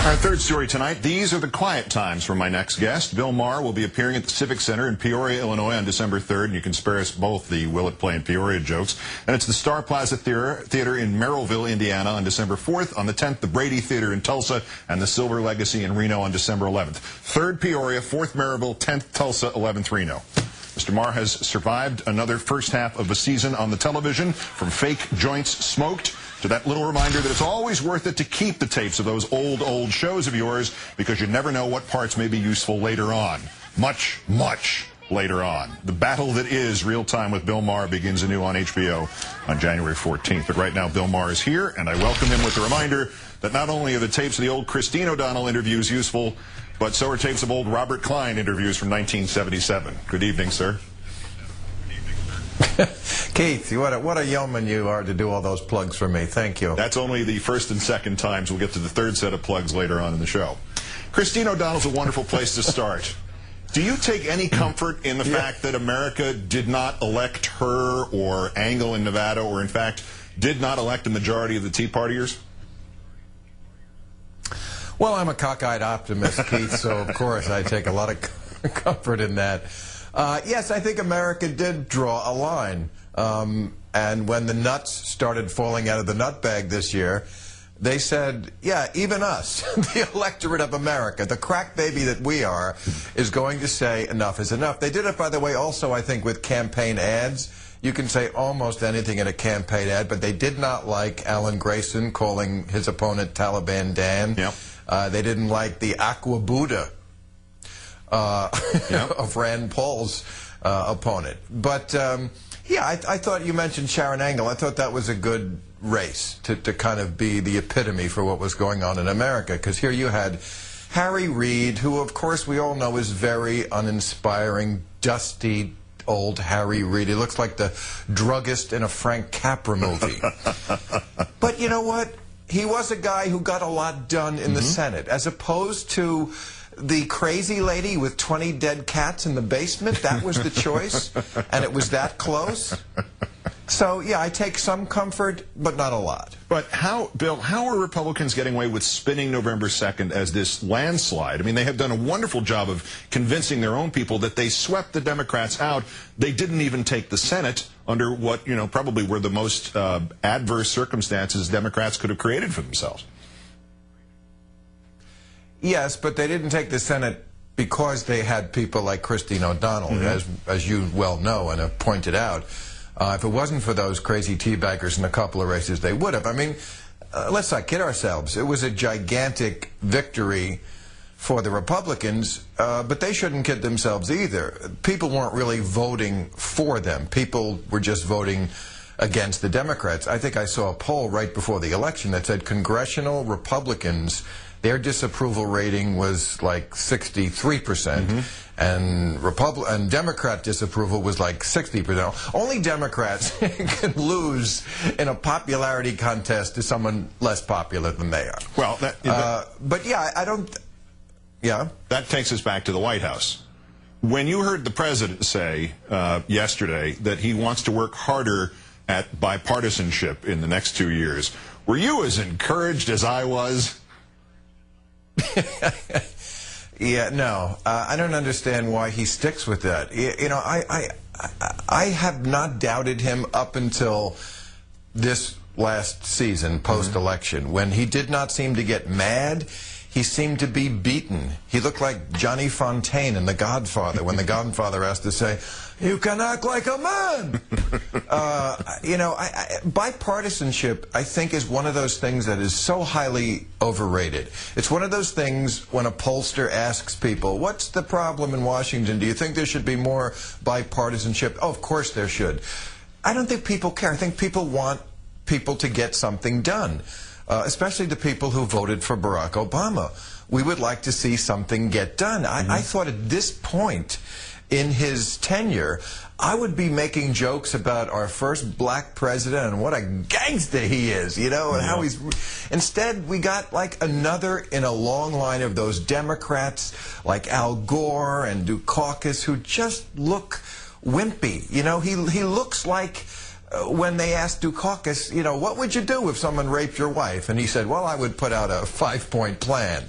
Our third story tonight, these are the quiet times for my next guest. Bill Maher will be appearing at the Civic Center in Peoria, Illinois on December 3rd, and you can spare us both the Will It Play in Peoria jokes. And it's the Star Plaza Theater in Merrillville, Indiana on December 4th. On the 10th, the Brady Theater in Tulsa and the Silver Legacy in Reno on December 11th. 3rd Peoria, 4th Maryville, 10th Tulsa, 11th Reno. Mr. Maher has survived another first half of a season on the television, from fake joints smoked to that little reminder that it's always worth it to keep the tapes of those old shows of yours, because you never know what parts may be useful later on. Much later on. The battle that is Real Time with Bill Maher begins anew on HBO on January 14th. But right now, Bill Maher is here, and I welcome him with the reminder that not only are the tapes of the old Christine O'Donnell interviews useful, but so are tapes of old Robert Klein interviews from 1977. Good evening, sir. Keith, what a yeoman you are to do all those plugs for me. Thank you. That's only the first and second times. We'll get to the third set of plugs later on in the show. Christine O'Donnell's a wonderful place to start. Do you take any comfort in the fact that America did not elect her or Angle in Nevada, or in fact did not elect a majority of the Tea Partiers? Well, I'm a cockeyed optimist, Keith, so of course I take a lot of comfort in that. Yes, I think America did draw a line. And when the nuts started falling out of the nut bag this year, they said, yeah, even us, the electorate of America, the crack baby that we are, is going to say enough is enough. They did it, by the way, also, I think, with campaign ads. You can say almost anything in a campaign ad, but they did not like Alan Grayson calling his opponent Taliban Dan. Yep. They didn't like the Aqua Buddha of Rand Paul's opponent. But, yeah, I thought you mentioned Sharon Angle. I thought that was a good race to kind of be the epitome for what was going on in America. Because here you had Harry Reid, who, of course, we all know is very uninspiring, dusty, old Harry Reid. He looks like the druggist in a Frank Capra movie. But you know what? He was a guy who got a lot done in the Senate, as opposed to the crazy lady with 20 dead cats in the basement. That was the choice, and it was that close. So, yeah, I take some comfort, but not a lot. But Bill, how are Republicans getting away with spinning November 2nd as this landslide? I mean, they have done a wonderful job of convincing their own people that they swept the Democrats out. They didn't even take the Senate under what, probably were the most adverse circumstances Democrats could have created for themselves. Yes, but they didn't take the Senate because they had people like Christine O'Donnell, as you well know and have pointed out. If it wasn't for those crazy teabaggers in a couple of races, they would have. I mean, let's not kid ourselves. It was a gigantic victory for the Republicans, but they shouldn't kid themselves either. People weren't really voting for them. People were just voting against the Democrats. I think I saw a poll right before the election that said congressional Republicans, their disapproval rating was like 63%, and Democrat disapproval was like 60%. Only Democrats can lose in a popularity contest to someone less popular than they are. Well, but yeah, I don't. Yeah, that takes us back to the White House. When you heard the president say yesterday that he wants to work harder at bipartisanship in the next 2 years, were you as encouraged as I was? Yeah, no, I don't understand why he sticks with that. I have not doubted him up until this last season, post-election, when he did not seem to get mad. He seemed to be beaten. He looked like Johnny Fontaine in The Godfather, when The Godfather has to say, "You can act like a man." Bipartisanship, I think, is one of those things that is so highly overrated. It's one of those things when a pollster asks people, what's the problem in Washington? Do you think there should be more bipartisanship? Oh, of course there should. I don't think people care. I think people want people to get something done. Especially the people who voted for Barack Obama. We would like to see something get done. I thought at this point in his tenure, I would be making jokes about our first black president and what a gangster he is, and how he's... Instead, we got like another in a long line of those Democrats like Al Gore and Dukakis who just look wimpy. He looks like when they asked Dukakis, you know, what would you do if someone raped your wife? And he said, well, I would put out a 5-point plan,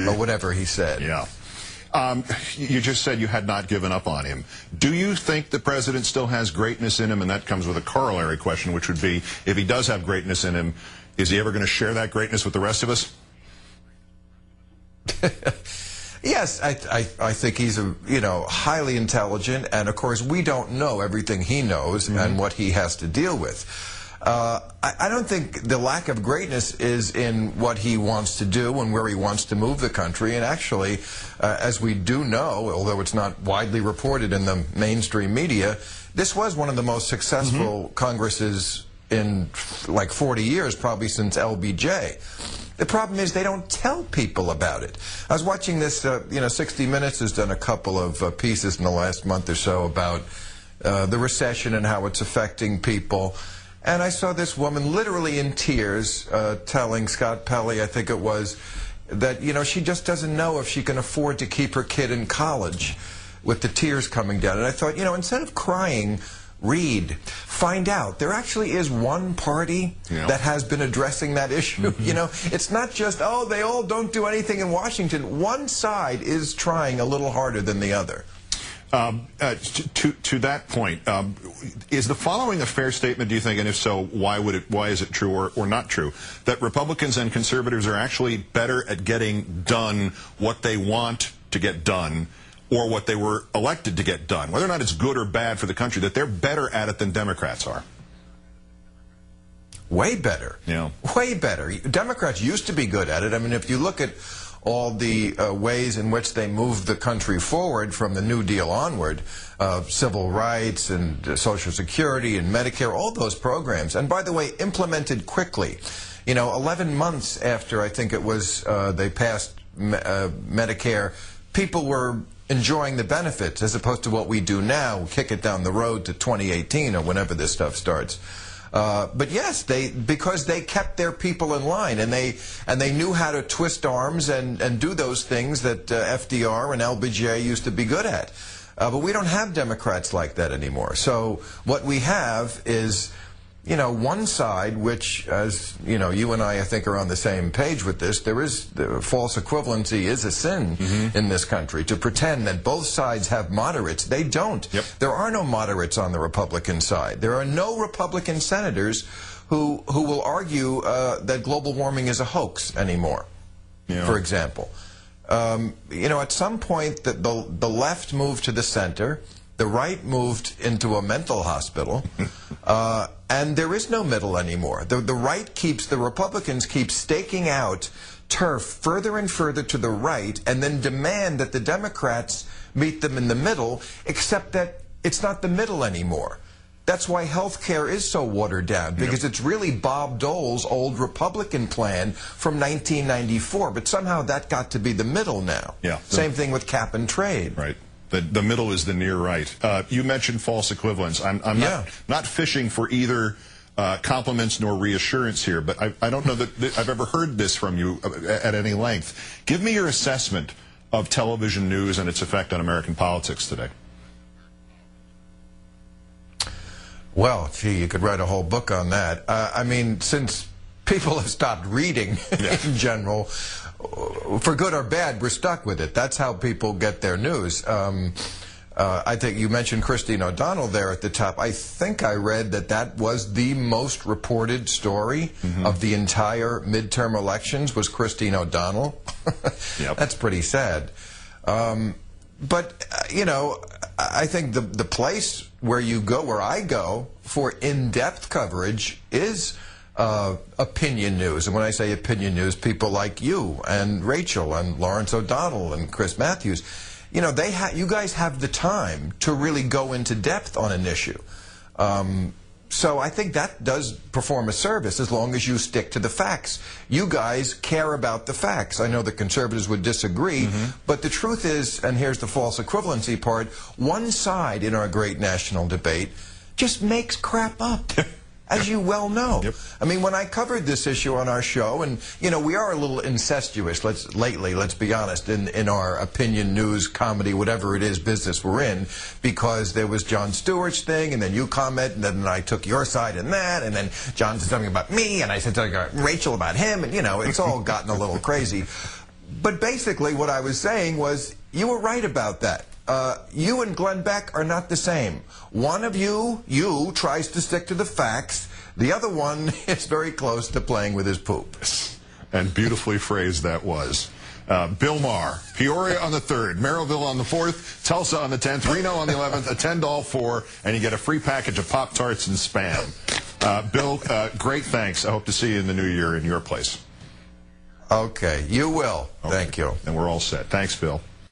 or whatever he said. Yeah. You just said you had not given up on him. Do you think the president still has greatness in him? And that comes with a corollary question, which would be, if he does have greatness in him, is he ever going to share that greatness with the rest of us? Yes, I think he's highly intelligent, and of course we don't know everything he knows and what he has to deal with. I don't think the lack of greatness is in what he wants to do and where he wants to move the country. And actually, as we do know, although it's not widely reported in the mainstream media, this was one of the most successful Congresses in like 40 years, probably since LBJ. The problem is they don't tell people about it. I was watching this, 60 Minutes has done a couple of pieces in the last month or so about the recession and how it's affecting people. And I saw this woman literally in tears telling Scott Pelley, I think it was, that, she just doesn't know if she can afford to keep her kid in college with the tears coming down. And I thought, instead of crying, Reid, find out. There actually is one party that has been addressing that issue. It's not just, oh, they all don't do anything in Washington. One side is trying a little harder than the other. To that point, is the following a fair statement, do you think, and if so, why is it true or not true, that Republicans and conservatives are actually better at getting done what they want to get done or what they were elected to get done, whether or not it's good or bad for the country, that they're better at it than Democrats are? Way better. Yeah. Way better. Democrats used to be good at it. I mean, if you look at all the ways in which they moved the country forward from the New Deal onward, civil rights and Social Security and Medicare, all those programs, and by the way, implemented quickly. 11 months after I think it was they passed Medicare, people were enjoying the benefits, as opposed to what we do now, kick it down the road to 2018 or whenever this stuff starts. But yes, because they kept their people in line, and they knew how to twist arms and do those things that FDR and LBJ used to be good at. But we don't have Democrats like that anymore. So what we have is, one side, which, as you and I think, are on the same page with this. False equivalency is a sin in this country. To pretend that both sides have moderates, they don't. Yep. There are no moderates on the Republican side. There are no Republican senators who will argue that global warming is a hoax anymore, for example. At some point, the left moved to the center. The right moved into a mental hospital, and there is no middle anymore. The Republicans keep staking out turf further and further to the right, and then demand that the Democrats meet them in the middle, except that it's not the middle anymore. That's why health care is so watered down, because it's really Bob Dole's old Republican plan from 1994, but somehow that got to be the middle now. Yeah. Same thing with cap and trade. Right. The middle is the near right. You mentioned false equivalence. I'm not fishing for either compliments nor reassurance here, but I don't know that I've ever heard this from you at any length. Give me your assessment of television news and its effect on American politics today. Well, gee, you could write a whole book on that. I mean, since people have stopped reading in general, for good or bad, we're stuck with it. That's how people get their news. I think you mentioned Christine O'Donnell there at the top. I think I read that was the most reported story of the entire midterm elections was Christine O'Donnell. That's pretty sad. But, I think the place where I go for in-depth coverage is opinion news. And when I say opinion news, people like you and Rachel and Lawrence O'Donnell and Chris Matthews, you guys have the time to really go into depth on an issue. So I think that does perform a service as long as you stick to the facts. You guys care about the facts. I know the conservatives would disagree, but the truth is, and here's the false equivalency part, one side in our great national debate just makes crap up. as you well know. Yep. I mean, when I covered this issue on our show, and, you know, we are a little incestuous, lately, let's be honest, in our opinion, news, comedy, whatever it is, business we're in, because there was Jon Stewart's thing, and then you comment, and then I took your side in that, and then John said something about me, and I said something about Rachel about him, and, you know, it's all gotten a little crazy. But basically what I was saying was, you were right about that. You and Glenn Beck are not the same. One of you tries to stick to the facts. The other one is very close to playing with his poop. And beautifully phrased that was. Bill Maher, Peoria on the 3rd, Merrillville on the 4th, Tulsa on the 10th, Reno on the 11th, attend all 4, and you get a free package of Pop-Tarts and Spam. Bill, great thanks. I hope to see you in the new year in your place. Okay, you will. Okay. Thank you. And we're all set. Thanks, Bill.